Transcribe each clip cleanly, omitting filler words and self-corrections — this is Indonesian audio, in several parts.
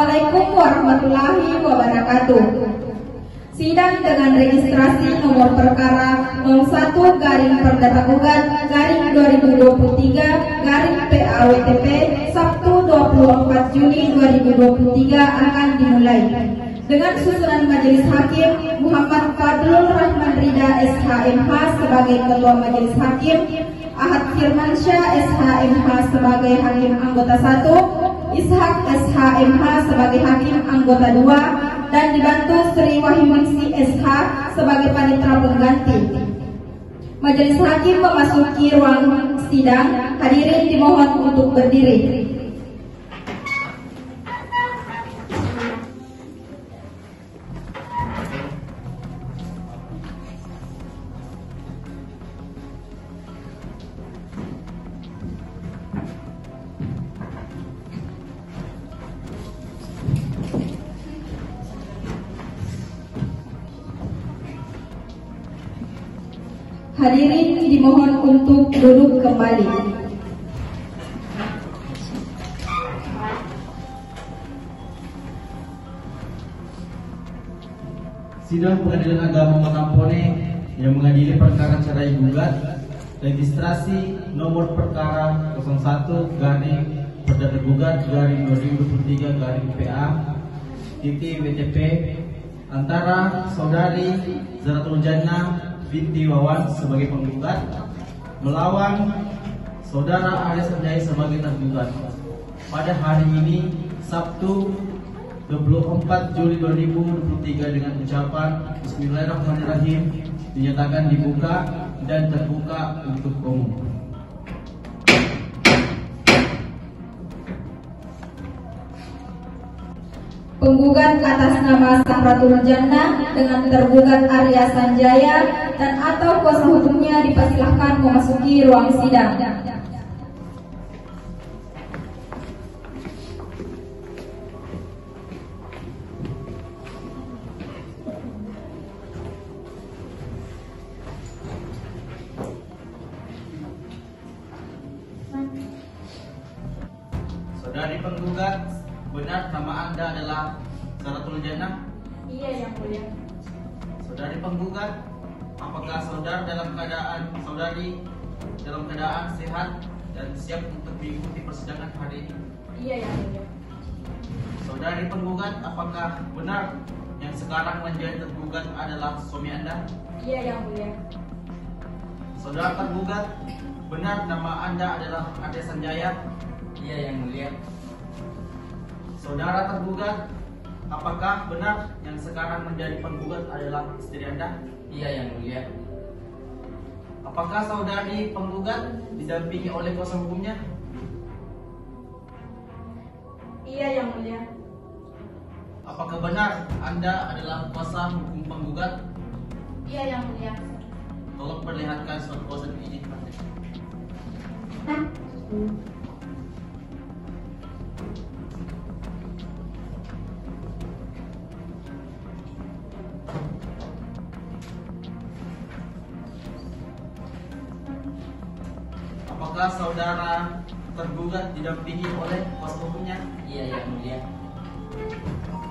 Assalamualaikum warahmatullahi wabarakatuh. Sidang dengan registrasi nomor perkara 01 garing Perdata Gugat garing 2023 garing PAWTP Sabtu 24 Juni 2023 akan dimulai. Dengan susunan Majelis Hakim, Muhammad Fadlul Rahman Rida SHMH sebagai Ketua Majelis Hakim, Ahad Firmansyah SHMH sebagai Hakim Anggota 1, Ishak SHMH sebagai Hakim Anggota 2, dan dibantu Sri Wahyuningsi SH sebagai Panitera Pengganti. Majelis Hakim memasuki ruang sidang. Hadirin dimohon untuk berdiri. Hadirin dimohon untuk duduk kembali. Sidang Pengadilan Agama Manampone yang mengadili perkara cerai gugat registrasi nomor perkara 01 garing Perdata Gugat garing 2023 garing PA titik WTP antara saudari Zaratul Jannah binti Wawan sebagai penggugat melawan saudara Arya Sanjaya sebagai tergugat pada hari ini Sabtu 24 Juli 2023 dengan ucapan Bismillahirrahmanirrahim dinyatakan dibuka dan terbuka untuk umum. Penggugat atas nama Zahratul Jannah dengan tergugat Arya Sanjaya dan atau kuasa hukumnya dipersilahkan memasuki ruang sidang. Saudari penggugat, benar nama Anda adalah Zahratul Jannah? Iya, Yang Mulia. Saudari penggugat, apakah saudari dalam keadaan sehat dan siap untuk mengikuti persidangan hari ini? Iya, Yang Mulia. Saudari penggugat, apakah benar yang sekarang menjadi tergugat adalah suami Anda? Iya, Yang Mulia. Saudara tergugat, benar nama Anda adalah Arya Sanjaya? Iya, Yang Mulia. Saudara tergugat, apakah benar yang sekarang menjadi penggugat adalah istri Anda? Iya, Yang Mulia. Apakah saudari penggugat didampingi oleh kuasa hukumnya? Iya, Yang Mulia. Apakah benar Anda adalah kuasa hukum penggugat? Iya, Yang Mulia. Tolong perlihatkan surat kuasa dan izin praktek. Apakah saudara tergugat didampingi oleh kuasa hukumnya? Iya, Yang Mulia.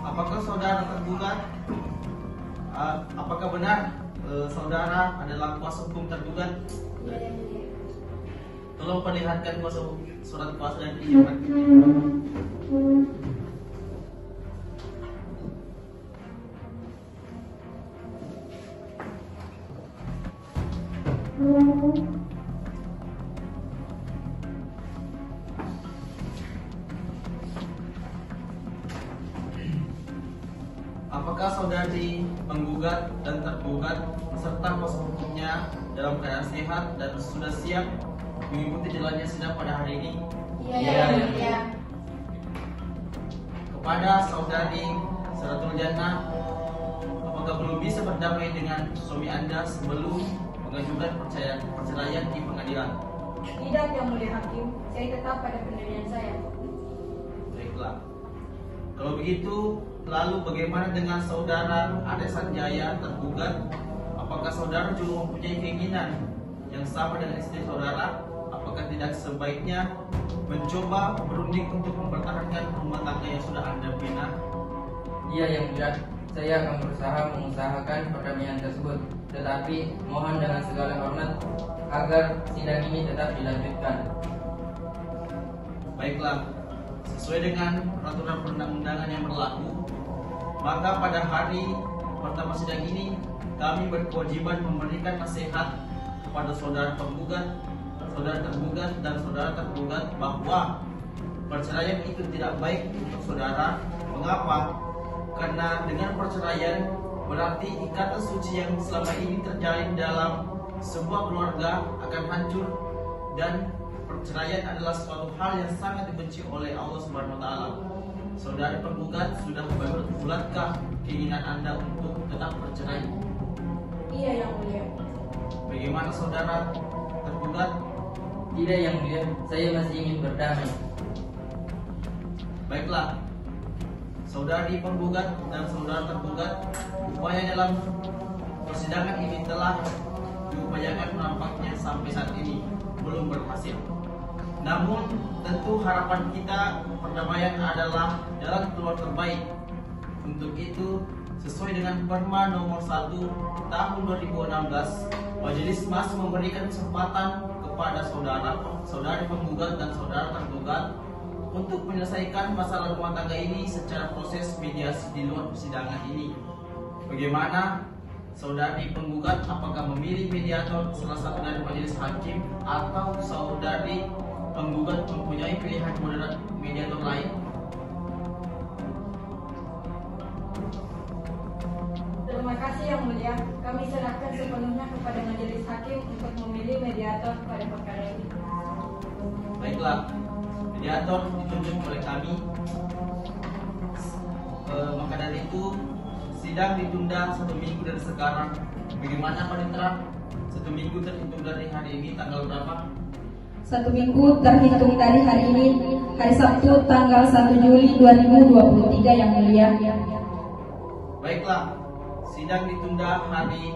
Apakah saudara tergugat? Apakah benar saudara adalah kuasa hukum tergugat? Iya, Yang Mulia. Tolong perlihatkan surat kuasa dan izin praktek. Apakah saudari penggugat dan tergugat serta kuasa hukumnya dalam keadaan sehat dan sudah siap mengikuti jalannya sidang pada hari ini? Iya, Yang Mulia. Kepada saudari Zahratul Jannah, apakah belum bisa berdamai dengan suami Anda sebelum mengajukan perceraian di pengadilan? Tidak, Yang Mulia Hakim. Saya tetap pada pendirian saya. Baiklah. Kalau begitu, lalu bagaimana dengan saudara Arya Sanjaya tergugat? Apakah saudara juga mempunyai keinginan yang sama dengan istri saudara? apakah tidak sebaiknya mencoba berunding untuk mempertahankan rumah tangga yang sudah Anda bina? Iya yang mulia, saya akan berusaha mengusahakan perdamaian tersebut. Tetapi mohon dengan segala hormat agar sidang ini tetap dilanjutkan. Baiklah, sesuai dengan peraturan perundang-undangan yang berlaku, maka pada hari pertama sidang ini kami berkewajiban memberikan nasihat kepada saudara penggugat, saudara tergugat, dan saudara tergugat bahwa perceraian itu tidak baik untuk saudara. Mengapa? Karena dengan perceraian berarti ikatan suci yang selama ini terjalin dalam sebuah keluarga akan hancur, dan perceraian adalah suatu hal yang sangat dibenci oleh Allah Subhanahu wa taala. Saudara penggugat, sudah bulatkah keinginan Anda untuk tetap bercerai? Iya yang mulia. Bagaimana saudara tergugat? Tidak yang mulia, saya masih ingin berdamai. Baiklah, saudari penggugat dan saudara tergugat, upaya dalam persidangan ini telah diupayakan nampaknya sampai saat ini belum berhasil. Namun tentu harapan kita perdamaian adalah jalan keluar terbaik. Untuk itu, sesuai dengan Perma nomor 1 tahun 2016, majelis masih memberikan kesempatan kepada saudari penggugat dan saudara tergugat untuk menyelesaikan masalah rumah tangga ini secara proses mediasi di luar persidangan ini. Bagaimana saudari penggugat, apakah memilih mediator salah satu dari majelis hakim, atau saudari penggugat mempunyai pilihan moderat mediator lain? Terima kasih yang mulia. Kami serahkan sepenuhnya kepada majelis hakim untuk memilih mediator pada perkara ini. Baiklah, mediator ditunjuk oleh kami. Maka dari itu sidang ditunda 1 minggu dari sekarang. Bagaimana Panitera? 1 minggu terhitung dari hari ini tanggal berapa? 1 minggu terhitung dari hari ini, hari Sabtu tanggal 1 Juli 2023 yang mulia. Baiklah, sidang ditunda hari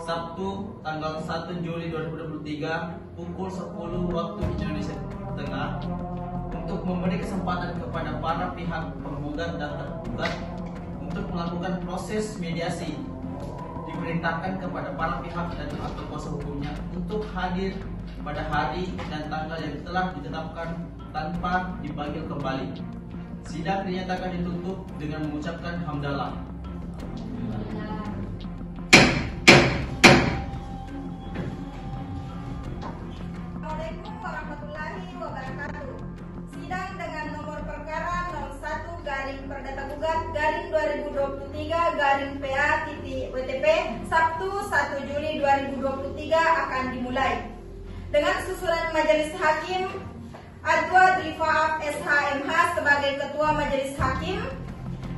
Sabtu tanggal 1 Juli 2023 pukul 10 waktu Indonesia Tengah untuk memberi kesempatan kepada para pihak penggugat dan tergugat untuk melakukan proses mediasi. Diperintahkan kepada para pihak dan atau kuasa hukumnya untuk hadir pada hari dan tanggal yang telah ditetapkan tanpa dipanggil kembali. Sidang dinyatakan ditutup dengan mengucapkan hamdalah. Assalamualaikum warahmatullahi wabarakatuh. Sidang dengan nomor perkara 01 garing perdata gugat garing 2023 garing PA.WTP Sabtu 1 Juli 2023 akan dimulai. Dengan susunan majelis hakim, Adwa Drifaaf SHMH sebagai ketua majelis hakim,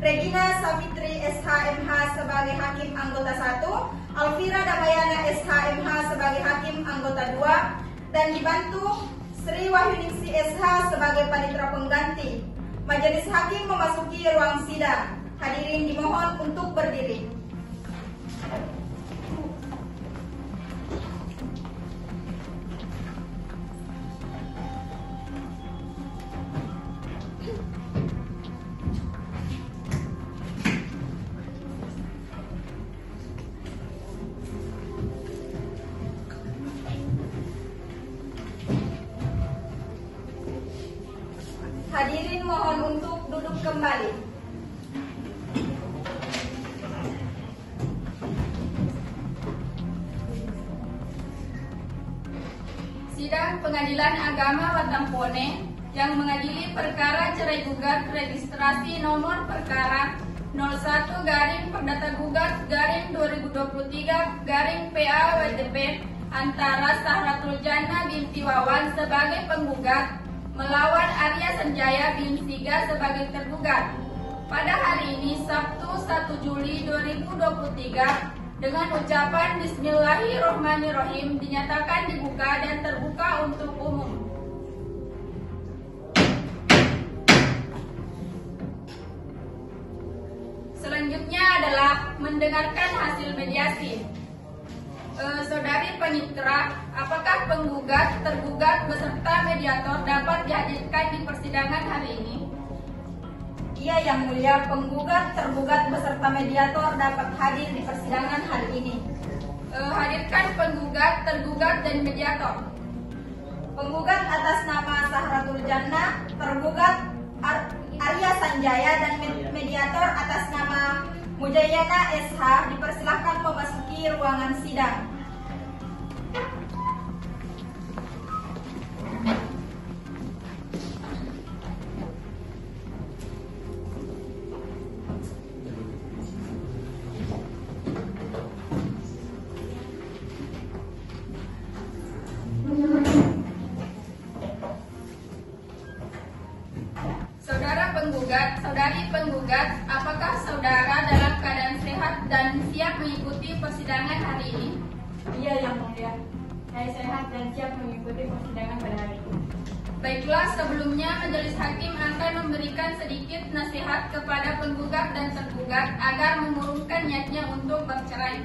Regina Savitri SHMH sebagai hakim anggota 1, Alvira Damayana SHMH sebagai hakim anggota 2, dan dibantu Sri Wahyuningsi SH sebagai panitera pengganti. Majelis hakim memasuki ruang sidang. Hadirin dimohon untuk berdiri. Hadirin mohon untuk duduk kembali. Sidang Pengadilan Agama Watampone yang mengadili perkara cerai gugat registrasi nomor perkara 01 garing perdata gugat garing 2023 garing PA.WTP antara Sahratul Jannah binti Wawan sebagai penggugat melawan Arya Sanjaya bin Siga sebagai tergugat. Pada hari ini Sabtu 1 Juli 2023 dengan ucapan Bismillahirrohmanirrohim dinyatakan dibuka dan terbuka untuk umum. Selanjutnya adalah mendengarkan hasil mediasi. Saudari Mitra, apakah penggugat, tergugat, beserta mediator dapat dihadirkan di persidangan hari ini? Iya Yang Mulia, penggugat, tergugat, beserta mediator dapat hadir di persidangan hari ini. Hadirkan penggugat, tergugat, dan mediator. Penggugat atas nama Sahratul Jannah, tergugat Arya Sanjaya, dan mediator atas nama Mujayana SH dipersilahkan memasuki ruangan sidang. Saudari penggugat, apakah saudara dalam keadaan sehat dan siap mengikuti persidangan hari ini? Iya Yang Mulia, saya sehat dan siap mengikuti persidangan pada hari ini. Baiklah, sebelumnya majelis hakim akan memberikan sedikit nasihat kepada penggugat dan tergugat agar mengurungkan niatnya untuk bercerai.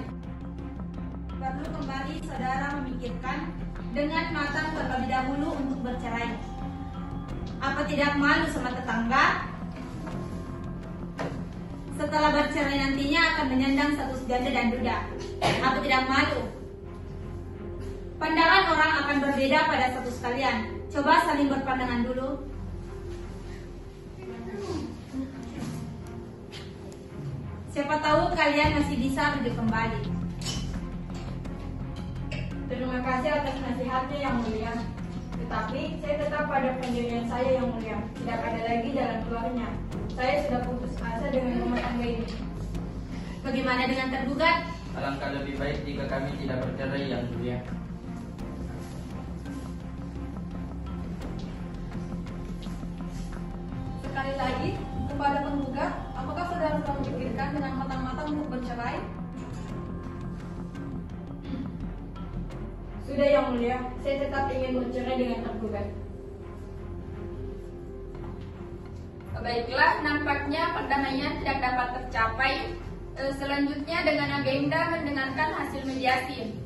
Perlu kembali saudara memikirkan dengan matang terlebih dahulu untuk bercerai. Apa tidak malu sama tetangga? Setelah bercerai nantinya akan menyandang status janda dan duda. Apa tidak malu? Pandangan orang akan berbeda pada status kalian. Coba saling berpandangan dulu. Siapa tahu kalian masih bisa rujuk kembali. Terima kasih atas nasihatnya Yang Mulia. Tetapi saya tetap pada pendirian saya Yang Mulia. Tidak ada lagi jalan keluarnya. Saya sudah putus asa dengan rumah tangga ini. Bagaimana dengan tergugat? Alangkah lebih baik jika kami tidak bercerai, Yang Mulia. Sekali lagi, kepada penggugat, apakah saudara sudah memikirkan dengan matang-matang untuk bercerai? Sudah Yang Mulia, saya tetap ingin bercerai dengan tergugat. Baiklah, nampaknya perdamaian tidak dapat tercapai. Selanjutnya dengan agenda mendengarkan hasil mediasi.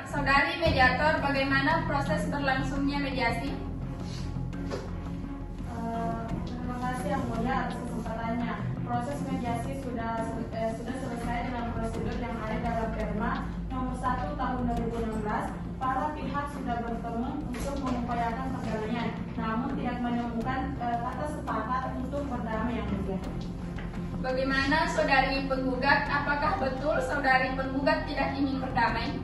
Saudari mediator, bagaimana proses berlangsungnya mediasi? Terima kasih Yang Mulia atas kesempatannya. Proses mediasi sudah selesai dengan prosedur yang ada dalam Perma nomor 1 tahun 2016. Para pihak sudah bertemu untuk mengupayakan perdamaian, namun tidak menemukan kata sepakat untuk berdamai Yang Mulia. Bagaimana saudari penggugat? Apakah betul saudari penggugat tidak ingin berdamai?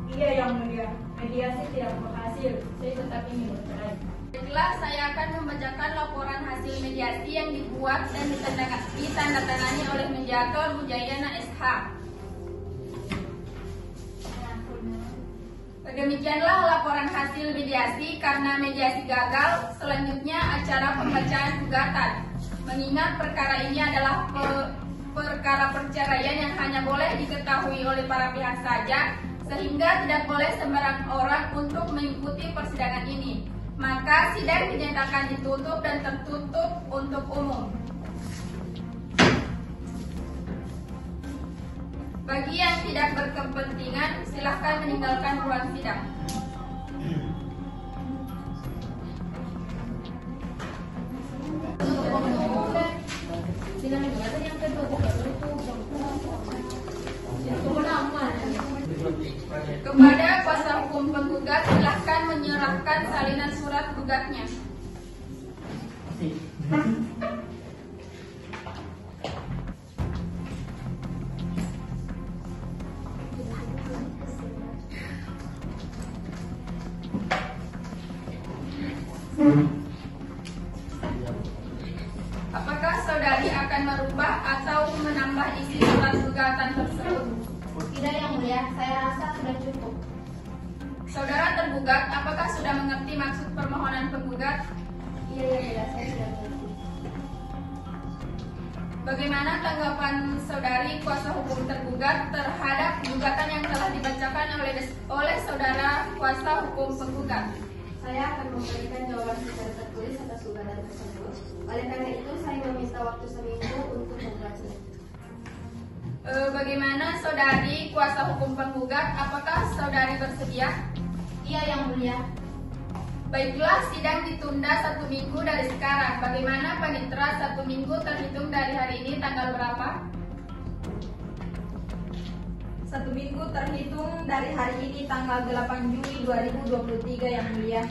Iya Yang Mulia, mediasi tidak berhasil. Saya tetap ingin bercerai. Baiklah, saya akan membacakan laporan hasil mediasi yang dibuat dan ditandatangani oleh mediator Mujayana SH. Demikianlah laporan hasil mediasi. Karena mediasi gagal, selanjutnya acara pembacaan gugatan. Mengingat perkara ini adalah perkara perceraian yang hanya boleh diketahui oleh para pihak saja, sehingga tidak boleh sembarang orang untuk mengikuti persidangan ini, maka sidang dinyatakan ditutup dan tertutup untuk umum. Bagi yang tidak berkepentingan, silahkan meninggalkan ruang sidang. Kepada kuasa hukum penggugat, silahkan menyerahkan salinan surat gugatnya. Apakah saudari akan merubah atau menambah isi surat gugatan tersebut? Tidak Yang Mulia, saya rasa sudah cukup. Saudara tergugat, apakah sudah mengerti maksud permohonan penggugat? Iya Yang Mulia, saya sudah mengerti. Bagaimana tanggapan saudari kuasa hukum tergugat terhadap gugatan yang telah dibacakan oleh saudara kuasa hukum penggugat? Saya akan memberikan jawaban secara tertulis atas gugatan tersebut. Oleh karena itu, saya meminta waktu seminggu untuk membacanya. Bagaimana saudari kuasa hukum penggugat? Apakah saudari bersedia? Iya yang mulia. Baiklah, sidang ditunda 1 minggu dari sekarang. Bagaimana panitera? 1 minggu terhitung dari hari ini tanggal berapa? 1 minggu terhitung dari hari ini tanggal 8 Juli 2023 yang mulia.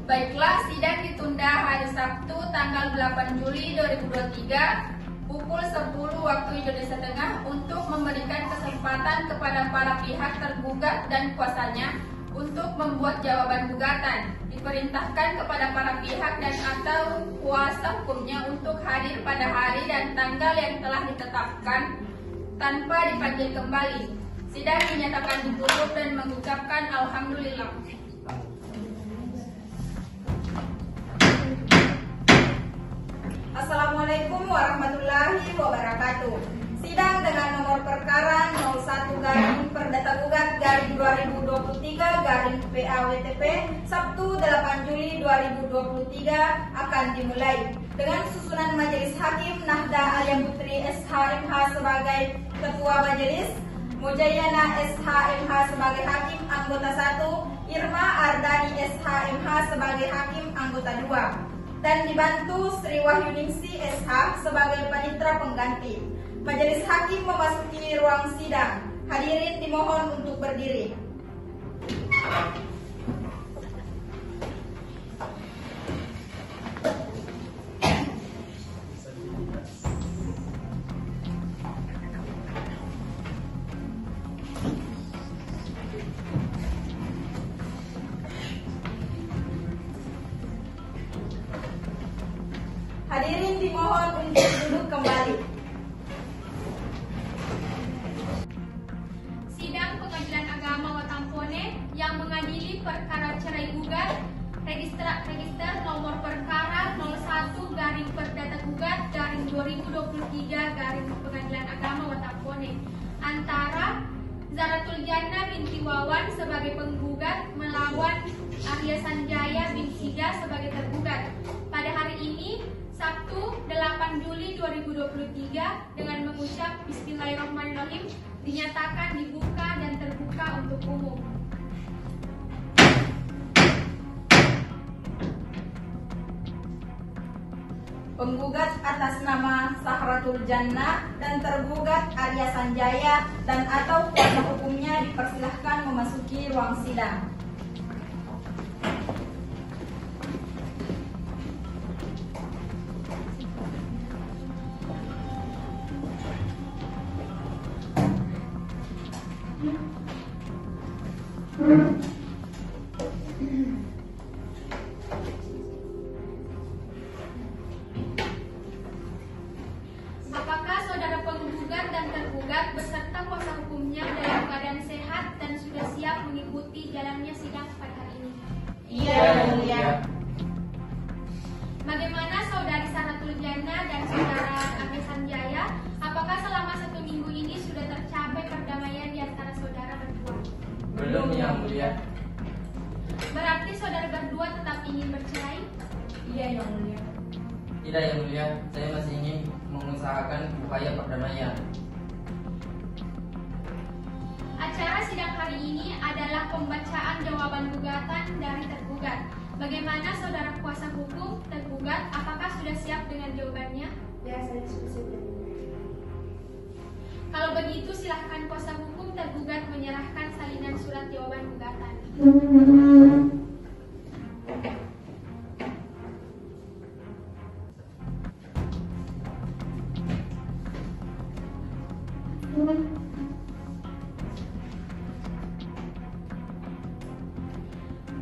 Baiklah, sidang ditunda hari Sabtu tanggal 8 Juli 2023 pukul 10 waktu Indonesia Tengah untuk memberikan kesempatan kepada para pihak tergugat dan kuasanya untuk membuat jawaban gugatan. Diperintahkan kepada para pihak dan atau kuasa hukumnya untuk hadir pada hari dan tanggal yang telah ditetapkan tanpa dipanggil kembali. Sidang dinyatakan ditutup dan mengucapkan alhamdulillah. Assalamualaikum warahmatullahi wabarakatuh. Sidang dengan nomor perkara 01 garing Perdata Gugat garing 2023 garing PAWTP Sabtu 8 Juli 2023 akan dimulai dengan susunan Majelis Hakim Nahda Alia Putri SHMH sebagai Ketua Majelis, Mujayana SHMH sebagai Hakim Anggota 1, Irma Ardani SHMH sebagai Hakim Anggota 2. Dan dibantu Sri Wahyuningsi SH sebagai panitera pengganti. Majelis Hakim memasuki ruang sidang. Hadirin dimohon untuk berdiri. Hadirin dimohon untuk duduk kembali. Sidang Pengadilan Agama Watampone yang mengadili perkara cerai gugat register nomor perkara 01 garing Perdata Gugat garing 2023 garing Pengadilan Agama Watampone antara Zaratul Jannah binti Wawan sebagai penggugat melawan Arya Sanjaya bin Sida sebagai tergugat. Pada hari ini Sabtu 8 Juli 2023 dengan mengucap Bismillahirrahmanirrahim dinyatakan dibuka dan terbuka untuk umum. Penggugat atas nama Zahratul Jannah dan tergugat Arya Sanjaya dan atau kuasa hukumnya dipersilahkan memasuki ruang sidang. Apakah saudara penggugat dan tergugat beserta kuasa hukumnya dalam keadaan sehat dan sudah siap mengikuti jalannya sidang pada hari ini? Iya yang mulia. Bagaimana saudari Zahratul Jannah dan saudara Arya Sanjaya? Apakah selama 1 minggu ini sudah tercapai perdamaian di antara saudara berdua? Belum yang mulia. Berarti saudara berdua tetap ingin bercerai? Iya yang mulia. Tidak yang mulia, saya masih ingin mengusahakan upaya perdamaian. Acara sidang hari ini adalah pembacaan jawaban gugatan dari tergugat. Bagaimana saudara kuasa hukum tergugat? Apakah sudah siap dengan jawabannya? Ya, saya sudah siap. Kalau begitu silahkan kuasa hukum tergugat menyerahkan salinan surat jawaban gugatan.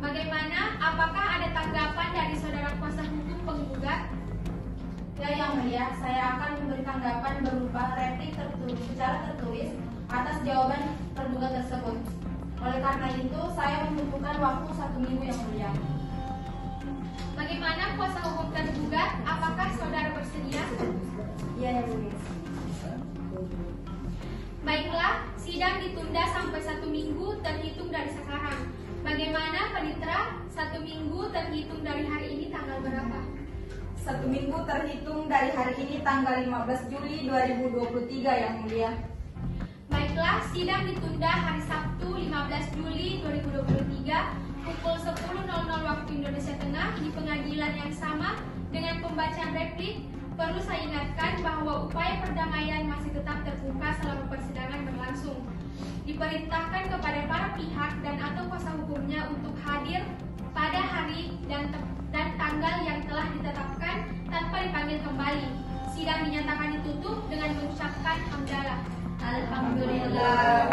Bagaimana? Apakah ada tanggapan dari saudara kuasa hukum penggugat? Ya yang mulia, saya akan memberi tanggapan berupa replik secara tertulis atas jawaban tergugat tersebut. Oleh karena itu, saya membutuhkan waktu 1 minggu yang mulia. Bagaimana kuasa hukum tergugat? Apakah saudara bersedia? Iya yang mulia. Baiklah, sidang ditunda sampai 1 minggu terhitung dari sekarang. Bagaimana panitera? 1 minggu terhitung dari hari ini tanggal berapa? 1 minggu terhitung dari hari ini tanggal 15 Juli 2023 yang mulia. Baiklah, sidang ditunda hari Sabtu 15 Juli 2023 pukul 10.00 waktu Indonesia Tengah di pengadilan yang sama dengan pembacaan replik. Perlu saya ingatkan bahwa upaya perdamaian masih tetap terbuka selama persidangan berlangsung. Diperintahkan kepada para pihak dan atau kuasa hukumnya untuk hadir pada hari dan tanggal yang telah ditetapkan tanpa dipanggil kembali. Sidang dinyatakan ditutup dengan mengucapkan hamdalah. Alhamdulillah.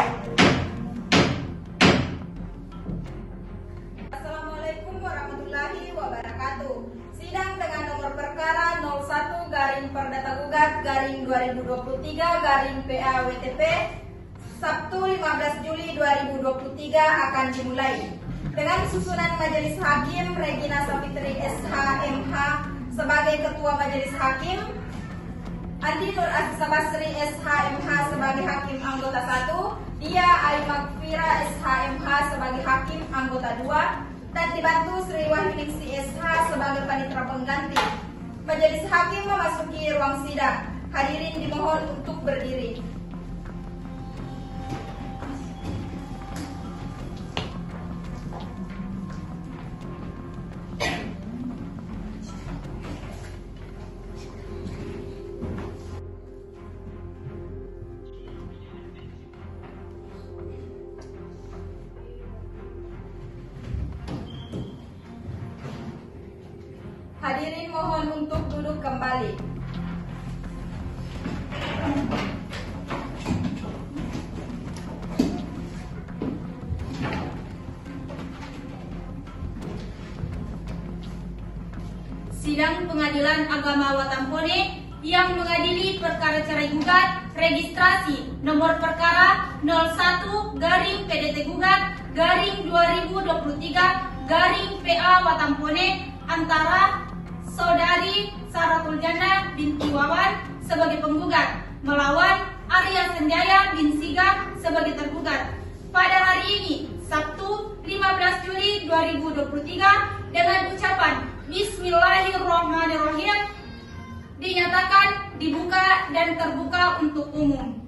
Assalamualaikum warahmatullahi wabarakatuh. Sidang dengan nomor perkara 01-2023-2023-PA-WTP Sabtu 15 Juli 2023 akan dimulai dengan susunan Majelis Hakim Regina Savitri SH.MH sebagai Ketua Majelis Hakim, Andi Nur Aziza Basri SH.MH sebagai Hakim Anggota 1, Dia Aimakfira SH.MH sebagai Hakim Anggota 2, dan dibantu Sri Wahyuningsi SH sebagai Panitera Pengganti. Majelis Hakim memasuki ruang sidang. Hadirin dimohon untuk berdiri. Hadirin mohon untuk duduk kembali. Sidang Pengadilan Agama Watampone yang mengadili perkara cerai gugat registrasi nomor perkara 01-PDT-2023-2023 Watampone antara Saudari Saratul Jannah binti Wawan sebagai penggugat melawan Arya Sanjaya bin Siga sebagai tergugat pada hari ini Sabtu 15 Juli 2023 dengan ucapan Bismillahirrahmanirrahim dinyatakan dibuka dan terbuka untuk umum.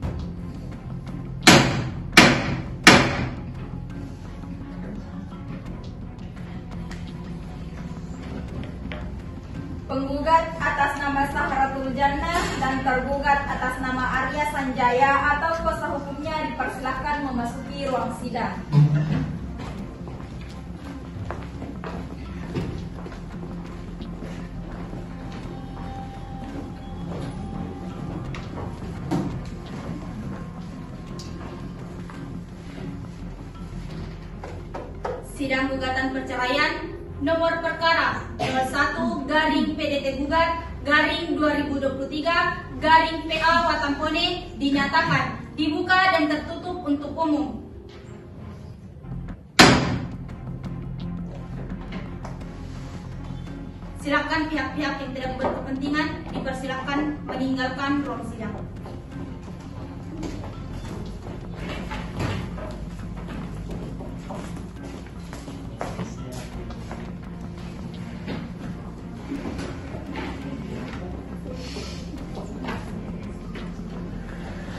Penggugat atas nama Sahratul Jannah dan tergugat atas nama Arya Sanjaya atau kuasa hukumnya dipersilahkan memasuki ruang sidang. Sidang gugatan perceraian nomor perkara 01-PDT-2023-PA Watampone dinyatakan dibuka dan tertutup untuk umum. Silakan pihak-pihak yang tidak berkepentingan dipersilakan meninggalkan ruang sidang.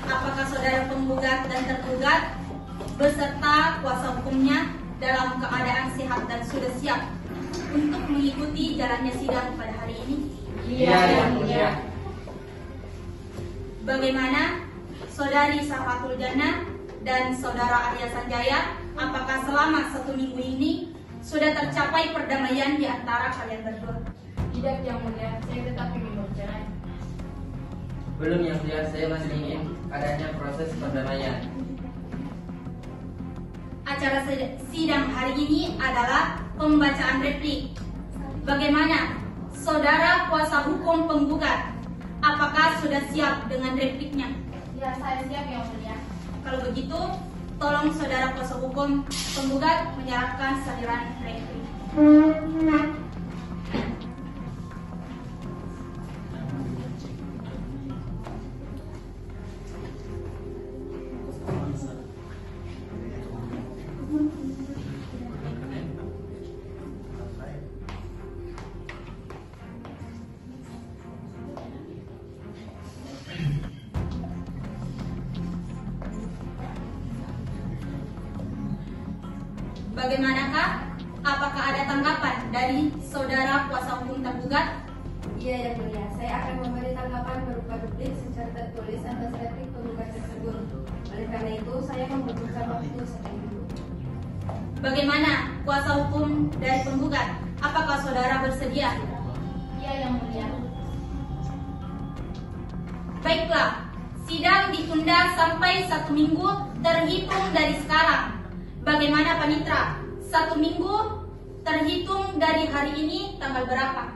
Apakah saudara penggugat dan tergugat beserta kuasa hukumnya dalam keadaan sehat dan sudah siap untuk mengikuti jalannya sidang pada hari ini? Iya, Yang Mulia. Bagaimana Saudari Sahratul Jannah dan Saudara Arya Sanjaya, apakah selama 1 minggu ini sudah tercapai perdamaian di antara kalian berdua? Tidak, Yang Mulia, saya tetap ingin bercerai. Belum, Yang Mulia, saya masih ingin adanya proses perdamaian. Acara sidang hari ini adalah pembacaan replik. Bagaimana Saudara kuasa hukum penggugat? Apakah sudah siap dengan repliknya? Ya, saya siap, Yang Mulia. Kalau begitu, tolong Saudara kuasa hukum penggugat menyerahkan saliran replik. Bagaimanakah? Apakah ada tanggapan dari saudara kuasa hukum tergugat? Iya yang mulia, saya akan memberi tanggapan berupa duplik secara tertulis atas replik penggugat tersebut. Oleh karena itu, saya membutuhkan waktu 1 minggu. Bagaimana kuasa hukum dari penggugat? Apakah saudara bersedia? Iya yang mulia. Baiklah, sidang ditunda sampai 1 minggu terhitung dari sekarang. Bagaimana Panitra? 1 minggu terhitung dari hari ini tanggal berapa?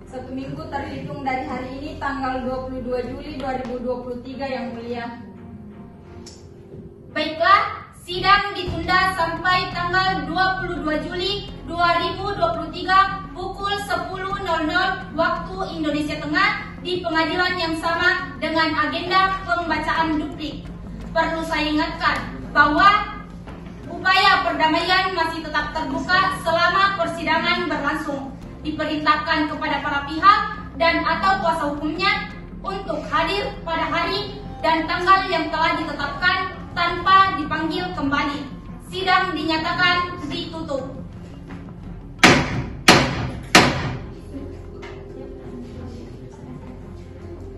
1 minggu terhitung dari hari ini tanggal 22 Juli 2023 yang mulia. Baiklah, sidang ditunda sampai tanggal 22 Juli 2023 pukul 10.00 waktu Indonesia Tengah di pengadilan yang sama dengan agenda pembacaan duplik. Perlu saya ingatkan bahwa upaya perdamaian masih tetap terbuka selama persidangan berlangsung. Diperintahkan kepada para pihak dan atau kuasa hukumnya untuk hadir pada hari dan tanggal yang telah ditetapkan tanpa dipanggil kembali. Sidang dinyatakan ditutup.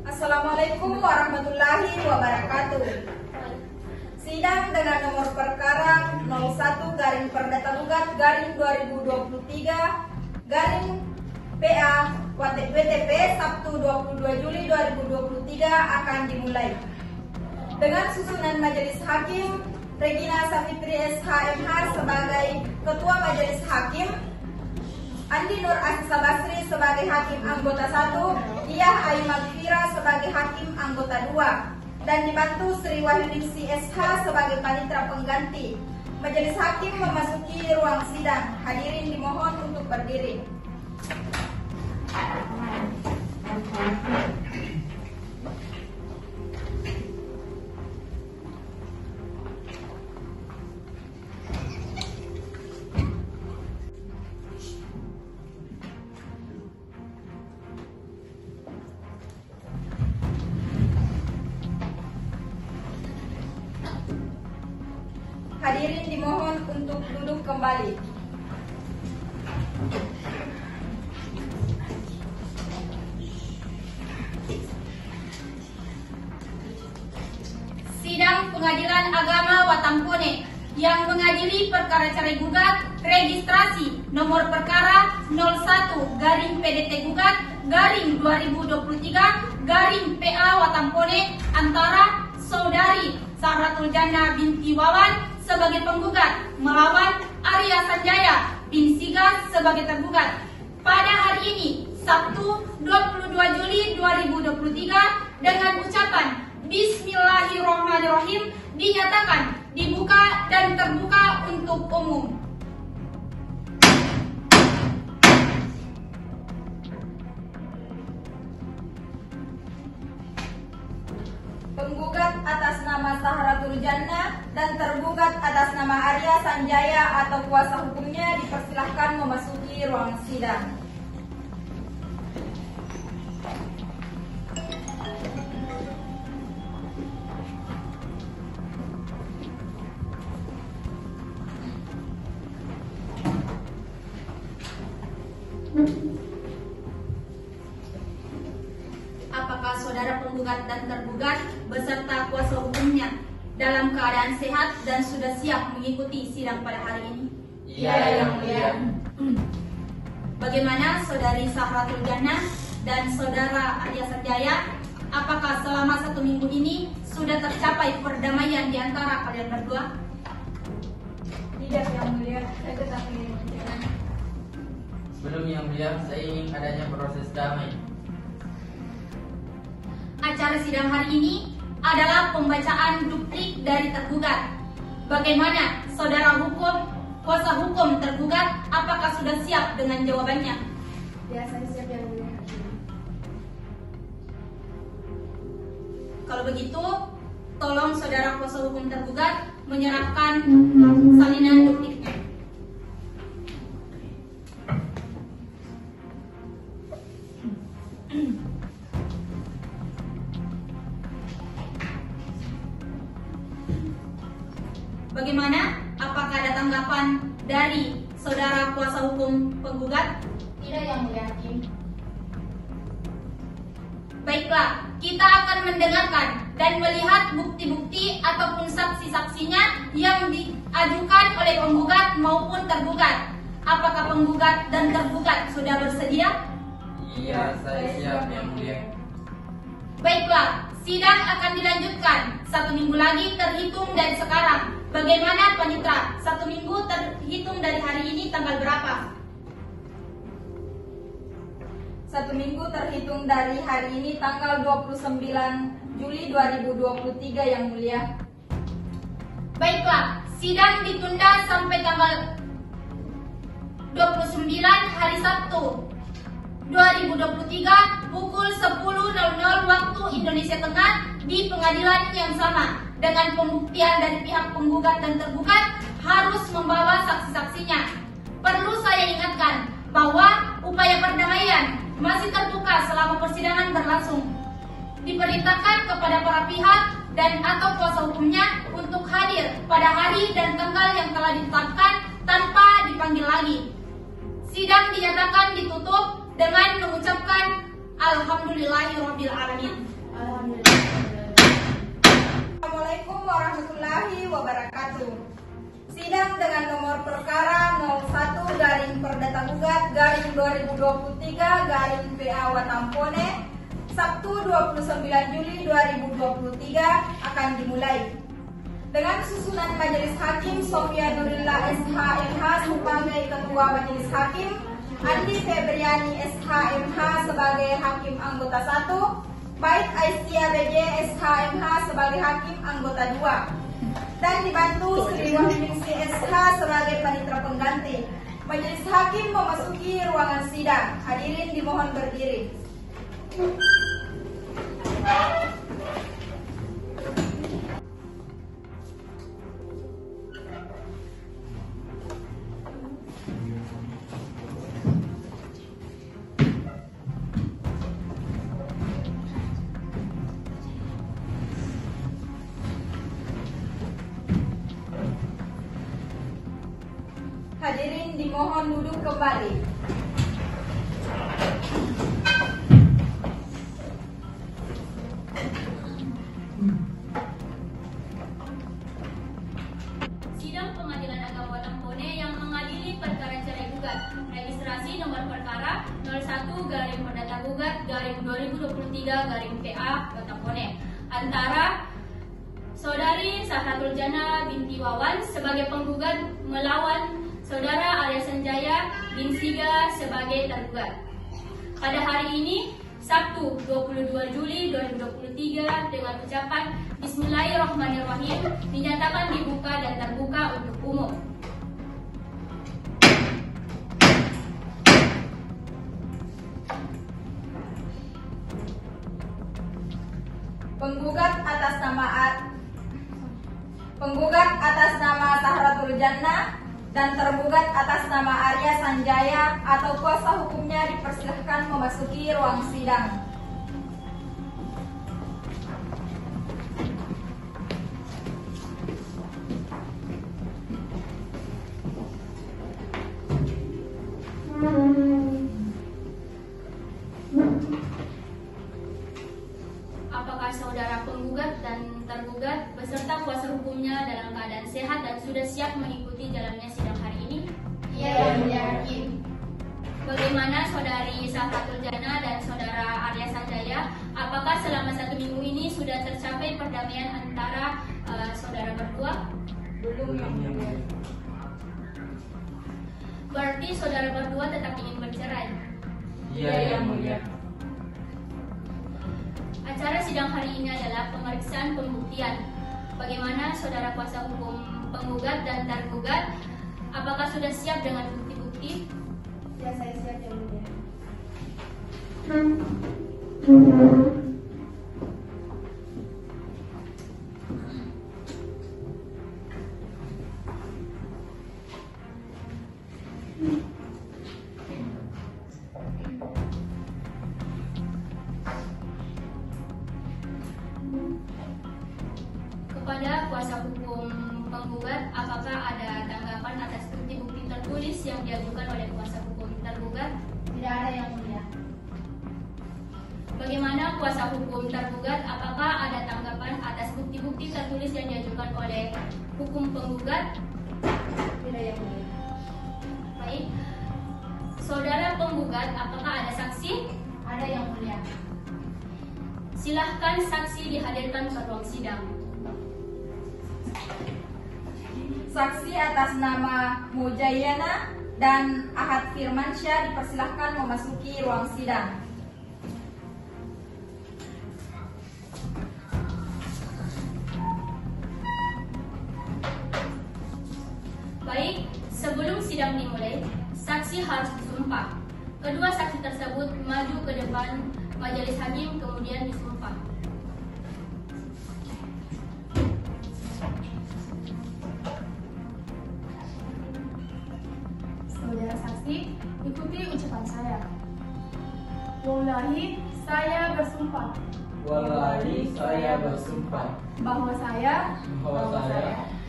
Assalamualaikum warahmatullahi wabarakatuh. Sidang dengan nomor perkara 01/Perdata-Gugat/2023 PA WTP Sabtu 22 Juli 2023 akan dimulai. Dengan susunan Majelis Hakim, Regina Safitri SHMH sebagai Ketua Majelis Hakim, Andi Nur Asisa Basri sebagai Hakim Anggota 1, Iyah Ayu Magfira sebagai Hakim Anggota 2, dan dibantu Sri Wahyuningsi SH sebagai Panitra Pengganti. Majelis Hakim memasuki ruang sidang. Hadirin dimohon untuk berdiri. Hadirin dimohon untuk duduk kembali. Sidang Pengadilan Agama Watampone yang mengadili perkara cerai gugat registrasi nomor perkara 01/PDT-Gugat/2023 Watampone antara Saudari Sahratul Jannah binti Wawan sebagai penggugat melawan Arya Sanjaya bin Sigas sebagai tergugat pada hari ini Sabtu 22 Juli 2023 dengan ucapan Bismillahirrahmanirrahim dinyatakan dibuka dan terbuka untuk umum. Penggugat atas nama Sahratul Jannah dan tergugat atas nama Arya Sanjaya atau kuasa hukumnya dipersilahkan memasuki ruang sidang. Apakah saudara penggugat dan tergugat beserta kuasa hukumnya dalam keadaan sehat dan sudah siap mengikuti sidang pada hari ini? Iya yang mulia. Bagaimana saudari Sahratul Jannah dan saudara Arya Sanjaya? Apakah selama 1 minggu ini sudah tercapai perdamaian di antara kalian berdua? Tidak yang mulia, saya tetap ingin berjalan. Sebelum yang mulia, saya ingin adanya proses damai. Acara sidang hari ini adalah pembacaan duplik dari tergugat. Bagaimana saudara hukum, kuasa hukum tergugat, apakah sudah siap dengan jawabannya? Ya, saya siap yang mulia. Kalau begitu, tolong saudara kuasa hukum tergugat menyerahkan salinan dupliknya. Bagaimana? Apakah ada tanggapan dari saudara kuasa hukum penggugat? Tidak, Yang Mulia Hakim. Baiklah, kita akan mendengarkan dan melihat bukti-bukti ataupun saksi-saksinya yang diajukan oleh penggugat maupun tergugat. Apakah penggugat dan tergugat sudah bersedia? Iya, saya siap Yang Mulia. Baiklah, sidang akan dilanjutkan 1 minggu lagi terhitung dari sekarang. Bagaimana Panitra? 1 minggu terhitung dari hari ini tanggal berapa? 1 minggu terhitung dari hari ini tanggal 29 Juli 2023 Yang Mulia. Baiklah, sidang ditunda sampai tanggal 29 hari Sabtu 2023 pukul 10.00 waktu Indonesia Tengah di pengadilan yang sama, dengan pembuktian dari pihak penggugat dan tergugat harus membawa saksi-saksinya. Perlu saya ingatkan bahwa upaya perdamaian masih terbuka selama persidangan berlangsung. Diperintahkan kepada para pihak dan atau kuasa hukumnya untuk hadir pada hari dan tanggal yang telah ditetapkan tanpa dipanggil lagi. Sidang dinyatakan ditutup dengan mengucapkan Alhamdulillahirabbil alamin. Assalamualaikum warahmatullahi wabarakatuh. Sidang dengan nomor perkara 01-Perdata-Gugat-2023 PA-Watampone Sabtu 29 Juli 2023 akan dimulai. Dengan susunan Majelis Hakim Sofia Nurilla SH.MH sebagai Ketua Majelis Hakim, Andi Febriani SH.MH sebagai Hakim Anggota 1, Bait Aisyah BG SH.MH sebagai Hakim Anggota 2, dan dibantu Sri Wahyuningsi SH sebagai panitera pengganti. Majelis Hakim memasuki ruangan sidang. Hadirin dimohon berdiri. Hadirin dimohon duduk kembali. Sidang Pengadilan Agama Watampone yang mengadili perkara cerai gugat registrasi nomor perkara 01-Perdata-Gugat-2023 PA Watampone antara Saudari Zahratul Jannah binti Wawan sebagai penggugat melawan Saudara Arya Sanjaya bin Siga sebagai tergugat. Pada hari ini, Sabtu 22 Juli 2023 dengan ucapan Bismillahirrahmanirrahim dinyatakan dibuka dan terbuka untuk umum. Penggugat atas nama Zahratul Jannah dan tergugat atas nama Arya Sanjaya atau kuasa hukumnya dipersilahkan memasuki ruang sidang. Apakah saudara penggugat dan tergugat beserta kuasa hukumnya dalam keadaan sehat dan sudah siap mengikuti jalannya sidang hari ini? Iya, Yang Mulia Hakim. Bagaimana saudari Zahratul Jannah dan saudara Arya Sanjaya? Apakah selama 1 minggu ini sudah tercapai perdamaian antara saudara berdua? Belum, Yang Mulia. Berarti saudara berdua tetap ingin bercerai? Iya, Yang Mulia. Acara sidang hari ini adalah pemeriksaan pembuktian. Bagaimana saudara kuasa hukum penggugat dan tergugat? Apakah sudah siap dengan bukti-bukti? Ya, saya siap Yang Mulia. Kepada kuasa hukum penggugat, apakah ada tanggapan atas bukti-bukti tertulis yang diajukan oleh kuasa hukum tergugat? Tidak ada yang mulia. Bagaimana kuasa hukum tergugat? Apakah ada tanggapan atas bukti-bukti tertulis yang diajukan oleh hukum penggugat? Tidak yang mulia. Baik. Saudara penggugat, apakah ada saksi? Ada yang mulia. Silahkan saksi dihadirkan ke ruang sidang. Saksi atas nama Mujayana dan Ahad Firmansyah dipersilahkan memasuki ruang sidang. Baik, sebelum sidang dimulai, saksi harus disumpah. Kedua saksi tersebut maju ke depan majelis hakim kemudian disumpah. Saudara saksi, ikuti ucapan saya. Wallahi, saya bersumpah Wallahi, saya bersumpah bahwa saya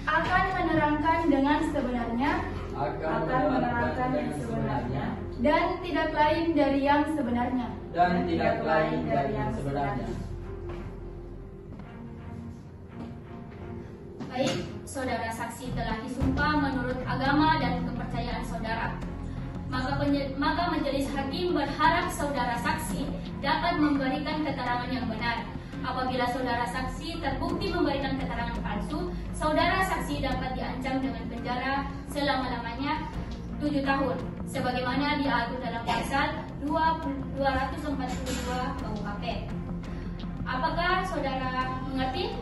akan menerangkan dengan sebenarnya akan menerangkan yang sebenarnya dan tidak lain dari yang sebenarnya. dan tidak lain dari yang sebenarnya. Baik, saudara saksi telah disumpah menurut agama dan kepercayaan saudara. Maka majelis hakim berharap saudara saksi dapat memberikan keterangan yang benar. Apabila saudara saksi terbukti memberikan keterangan palsu, saudara saksi dapat diancam dengan penjara selama-lamanya 7 tahun, sebagaimana diatur dalam pasal 242 KUHP. Apakah saudara mengerti?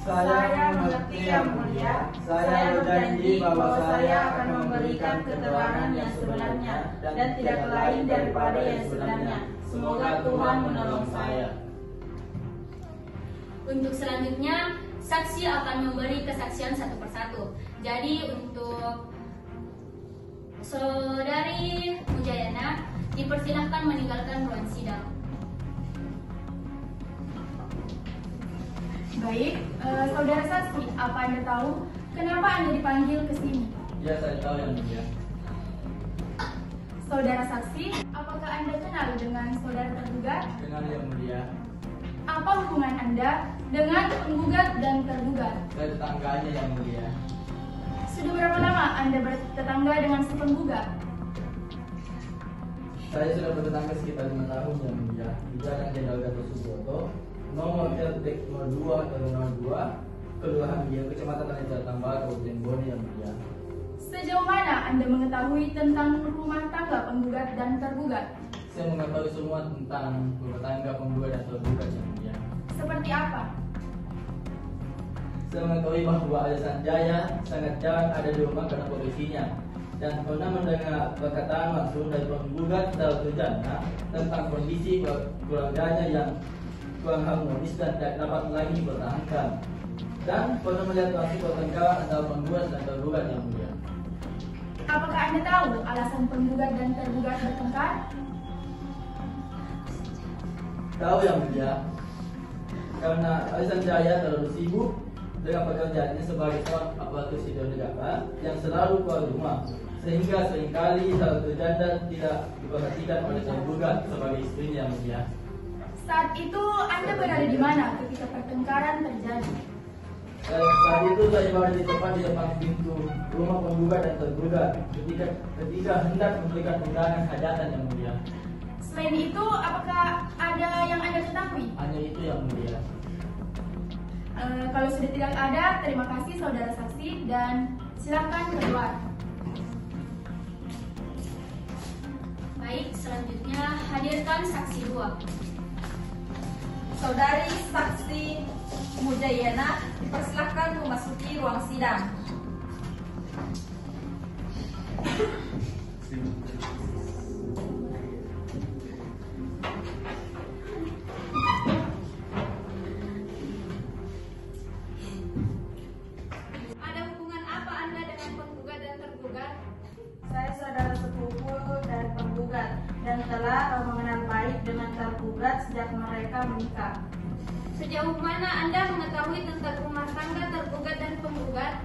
Saya mengerti yang mulia. Saya berjanji bahwa saya akan memberikan keterangan yang sebenarnya dan tidak lain daripada yang sebenarnya. Semoga Tuhan menolong saya. Untuk selanjutnya, saksi akan memberi kesaksian satu persatu. Jadi untuk saudari Mujayana dipersilahkan meninggalkan ruang sidang. Baik, saudara saksi, apa Anda tahu kenapa Anda dipanggil ke sini? Ya, saya tahu yang mulia. Saudara saksi, apakah Anda kenal dengan saudara tergugat? Kenal yang mulia. Apa hubungan Anda dengan penggugat dan tergugat? Saya tetangganya yang mulia. Sudah berapa lama Anda bertetangga dengan si penggugat? Saya sudah bertetangga sekitar 5 tahun yang mulia. Di Jalan Jenderal Gatot Subroto, nomor RT 02 Kelurahan Biak, Kecamatan Tanah Tambak, Kabupaten Bone yang mulia. Sejauh mana Anda mengetahui tentang rumah tangga penggugat dan tergugat? Saya mengetahui semua tentang rumah tangga penggugat dan tergugat yang mulia. Seperti apa? Saya mengetahui bahwa Ayah Sanjaya sangat jarang ada di rumah karena kondisinya, dan pernah mendengar perkataan langsung dari penggugat terjana tentang kondisi keluarganya yang kurang harmonis dan tidak dapat lagi dipertahankan, dan pernah melihat langsung pertengkaran antara penggugat dan tergugat yang mulia. Apakah Anda tahu alasan penggugat dan tergugat bertengkar? Tahu yang mulia, karena Ayah Sanjaya terlalu sibuk dengan pekerjaannya sebagai seorang aparatur sipil negara yang selalu keluar rumah, sehingga seringkali salah terjanda tidak diperhatikan oleh tergugat sebagai istrinya yang mulia. Saat itu Anda berada di mana ketika pertengkaran terjadi? Saat itu saya berada di depan pintu rumah penggugat dan tergugat ketika hendak memberikan undangan hajatan yang mulia. Selain itu, apakah ada yang Anda ketahui? Hanya itu yang mulia. Kalau sudah tidak ada, terima kasih saudara saksi dan silakan keluar. Baik, selanjutnya hadirkan saksi 2. Saudari saksi Mujayana dipersilahkan memasuki ruang sidang. Ada hubungan apa Anda dengan penggugat dan tergugat? Saya saudara sepupu dari penggugat dan telah mengenal baik dengan tergugat sejak mereka menikah. Sejauh mana Anda mengetahui tentang rumah tangga tergugat dan penggugat?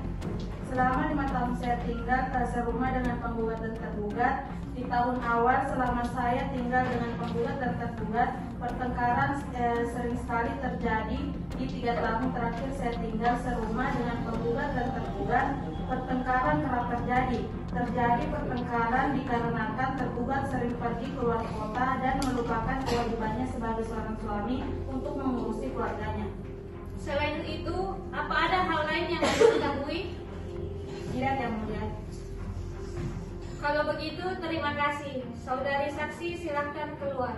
selama 5 tahun saya tinggal serumah dengan penggugat dan tergugat. Di tahun awal selama saya tinggal dengan penggugat dan tergugat, pertengkaran sering sekali terjadi. Di 3 tahun terakhir saya tinggal serumah dengan penggugat dan tergugat, pertengkaran kerap terjadi. Terjadi pertengkaran dikarenakan tergugat sering pergi keluar kota dan melupakan kewajibannya sebagai seorang suami untuk mengurusi keluarganya. Selain itu, apa ada hal lain yang harus diketahui? Tidak, Yang Mulia. Kalau begitu, terima kasih. Saudari saksi, silakan keluar.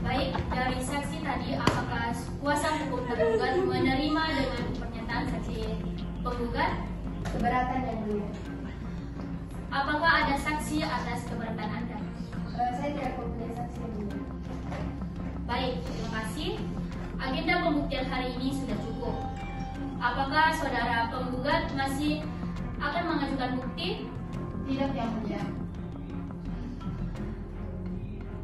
Baik, dari saksi tadi, apakah kuasa hukum tergugat menerima dengan pernyataan saksi penggugat? Keberatan Yang Mulia. Apakah ada saksi atas keberatan Anda? Saya tidak mempunyai saksi Yang Mulia. Baik, terima kasih. Agenda pembuktian hari ini sudah cukup. Apakah saudara penggugat masih akan mengajukan bukti? Tidak Yang Mulia.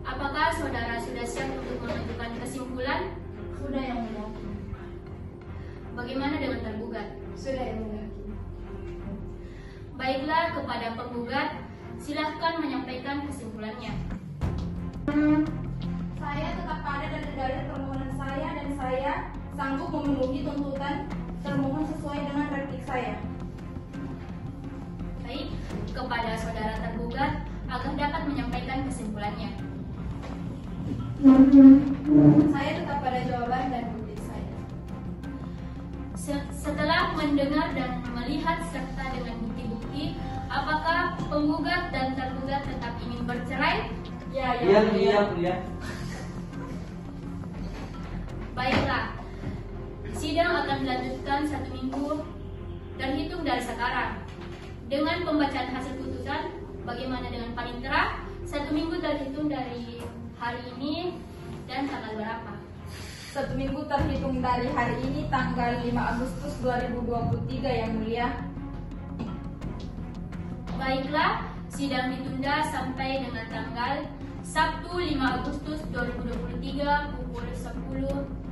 Apakah saudara sudah siap untuk mengajukan kesimpulan? Sudah Yang Mulia. Bagaimana dengan tergugat? Sudah Yang Mulia. Baiklah, kepada penggugat, silahkan menyampaikan kesimpulannya. Saya tetap pada dari permohonan saya dan saya sanggup memenuhi tuntutan termohon sesuai dengan replik saya. Baik, kepada saudara tergugat agar dapat menyampaikan kesimpulannya. Saya tetap pada jawaban dan replik saya. Setelah mendengar dan melihat serta dengan bukti-bukti, apakah penggugat dan tergugat tetap ingin bercerai? Ya, Mulia. Baiklah, sidang akan dilanjutkan 1 minggu terhitung dari sekarang. Dengan pembacaan hasil putusan, bagaimana dengan panitera? 1 minggu terhitung dari hari ini dan tanggal berapa? 1 minggu terhitung dari hari ini tanggal 5 Agustus 2023 Yang Mulia. Baiklah, sidang ditunda sampai dengan tanggal Sabtu 5 Agustus 2023 pukul 10.00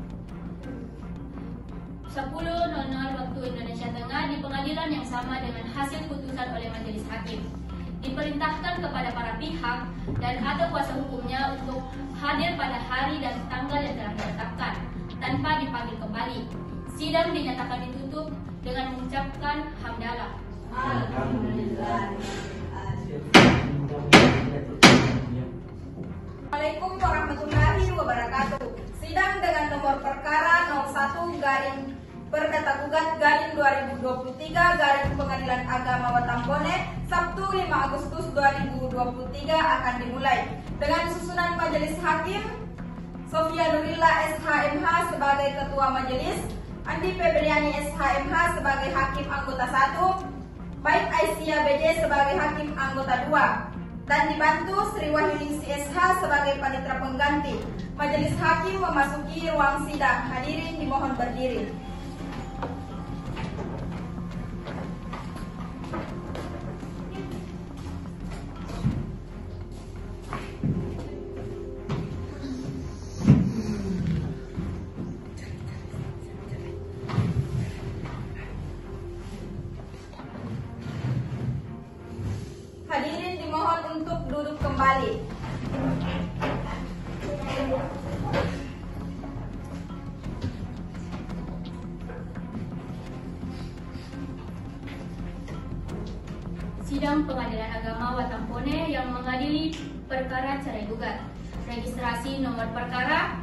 waktu Indonesia Tengah di pengadilan yang sama dengan hasil putusan oleh majelis hakim. Diperintahkan kepada para pihak dan atau kuasa hukumnya untuk hadir pada hari dan tanggal yang telah ditetapkan tanpa dipanggil kembali. Sidang dinyatakan ditutup dengan mengucapkan hamdalah. Alhamdulillah. Assalamualaikum warahmatullahi wabarakatuh. Sidang dengan nomor perkara 01-Perdata-Gugat-2023 Pengadilan Agama Watampone Sabtu 5 Agustus 2023 akan dimulai dengan susunan majelis hakim: Sofia Nurilla SHMH sebagai ketua majelis, Andi Febriani SHMH sebagai hakim anggota 1, Baik Aisyah BJ sebagai hakim anggota 2, dan dibantu Sri Wahyuningsi SH sebagai panitera pengganti. Majelis hakim memasuki ruang sidang. Hadirin dimohon berdiri. Hadirin dimohon untuk duduk kembali. Sidang Pengadilan Agama Watampone yang mengadili perkara cerai gugat. Registrasi nomor perkara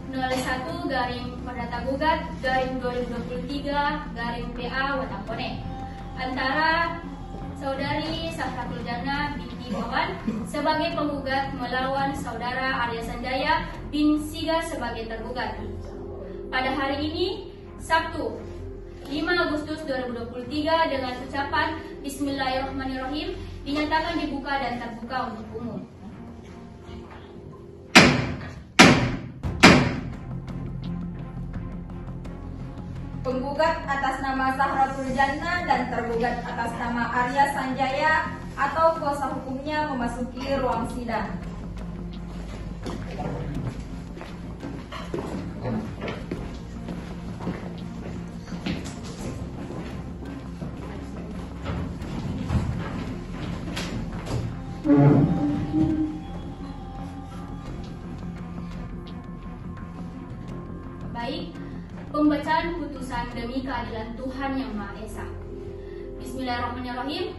01-Perdata-Gugat-2023-PA Watampone antara Saudari Safratul Jannah binti Wawan sebagai penggugat melawan Saudara Arya Sanjaya bin Siga sebagai tergugat. Pada hari ini, Sabtu 5 Agustus 2023 dengan ucapan Bismillahirrahmanirrahim dinyatakan dibuka dan terbuka untuk umum. Penggugat atas nama Sahratul Jannah dan tergugat atas nama Arya Sanjaya atau kuasa hukumnya memasuki ruang sidang. Baik, pembacaan putusan demi keadilan Tuhan Yang Maha Esa. Bismillahirrahmanirrahim.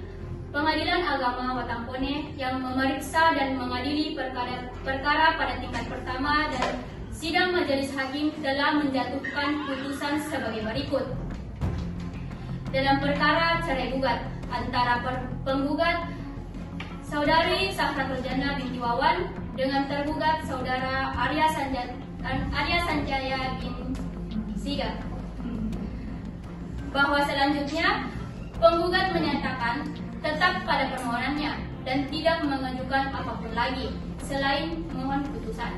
Pengadilan Agama Watampone yang memeriksa dan mengadili perkara pada tingkat pertama dan sidang majelis hakim telah menjatuhkan putusan sebagai berikut. Dalam perkara cerai gugat antara penggugat Saudari Safra Rojana binti Wawan dengan tergugat Saudara Arya Sanjaya bin Siga, bahwa selanjutnya penggugat menyatakan tetap pada permohonannya dan tidak mengajukan apapun lagi selain mohon putusan,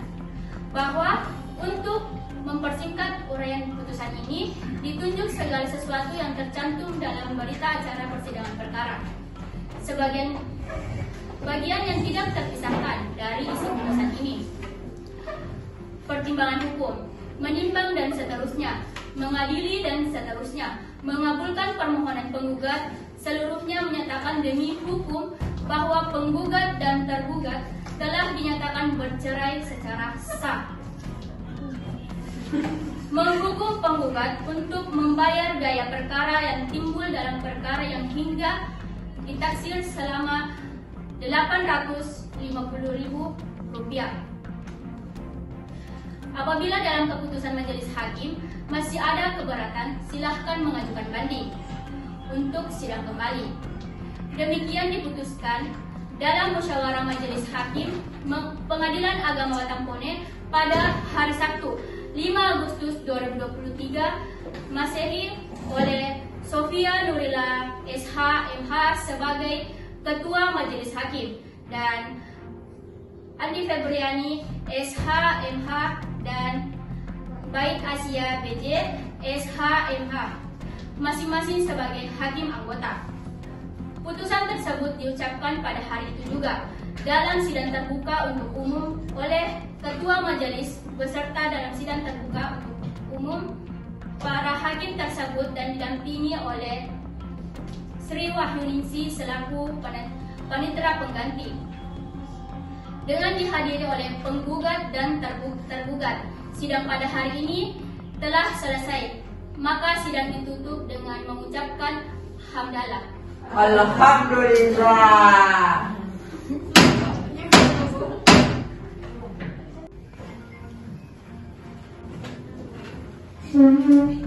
bahwa untuk mempersingkat uraian putusan ini ditunjuk segala sesuatu yang tercantum dalam berita acara persidangan perkara. Bagian yang tidak terpisahkan dari isi putusan ini: pertimbangan hukum, menimbang dan seterusnya, mengadili dan seterusnya, mengabulkan permohonan penggugat, seluruhnya menyatakan demi hukum bahwa penggugat dan tergugat telah dinyatakan bercerai secara sah. Menghukum penggugat untuk membayar biaya perkara yang timbul dalam perkara yang hingga ditaksir selama Rp850.000. Apabila dalam keputusan majelis hakim masih ada keberatan, silahkan mengajukan banding untuk sidang kembali. Demikian diputuskan dalam musyawarah majelis hakim Pengadilan Agama Watampone pada hari Sabtu 5 Agustus 2023 Masehi oleh Sofia Nurila SH MH sebagai Ketua Majelis Hakim dan Andi Febriani SH MH dan Baik Asia BJ SH MH masing-masing sebagai hakim anggota. Putusan tersebut diucapkan pada hari itu juga dalam sidang terbuka untuk umum oleh Ketua Majelis beserta dalam sidang terbuka untuk umum para hakim tersebut dan didampingi oleh Sri Wahyuningsi selaku panitera pengganti, dengan dihadiri oleh penggugat dan tergugat. Sidang pada hari ini telah selesai, maka sidang ditutup dengan mengucapkan hamdalah. Alhamdulillah. Alhamdulillah.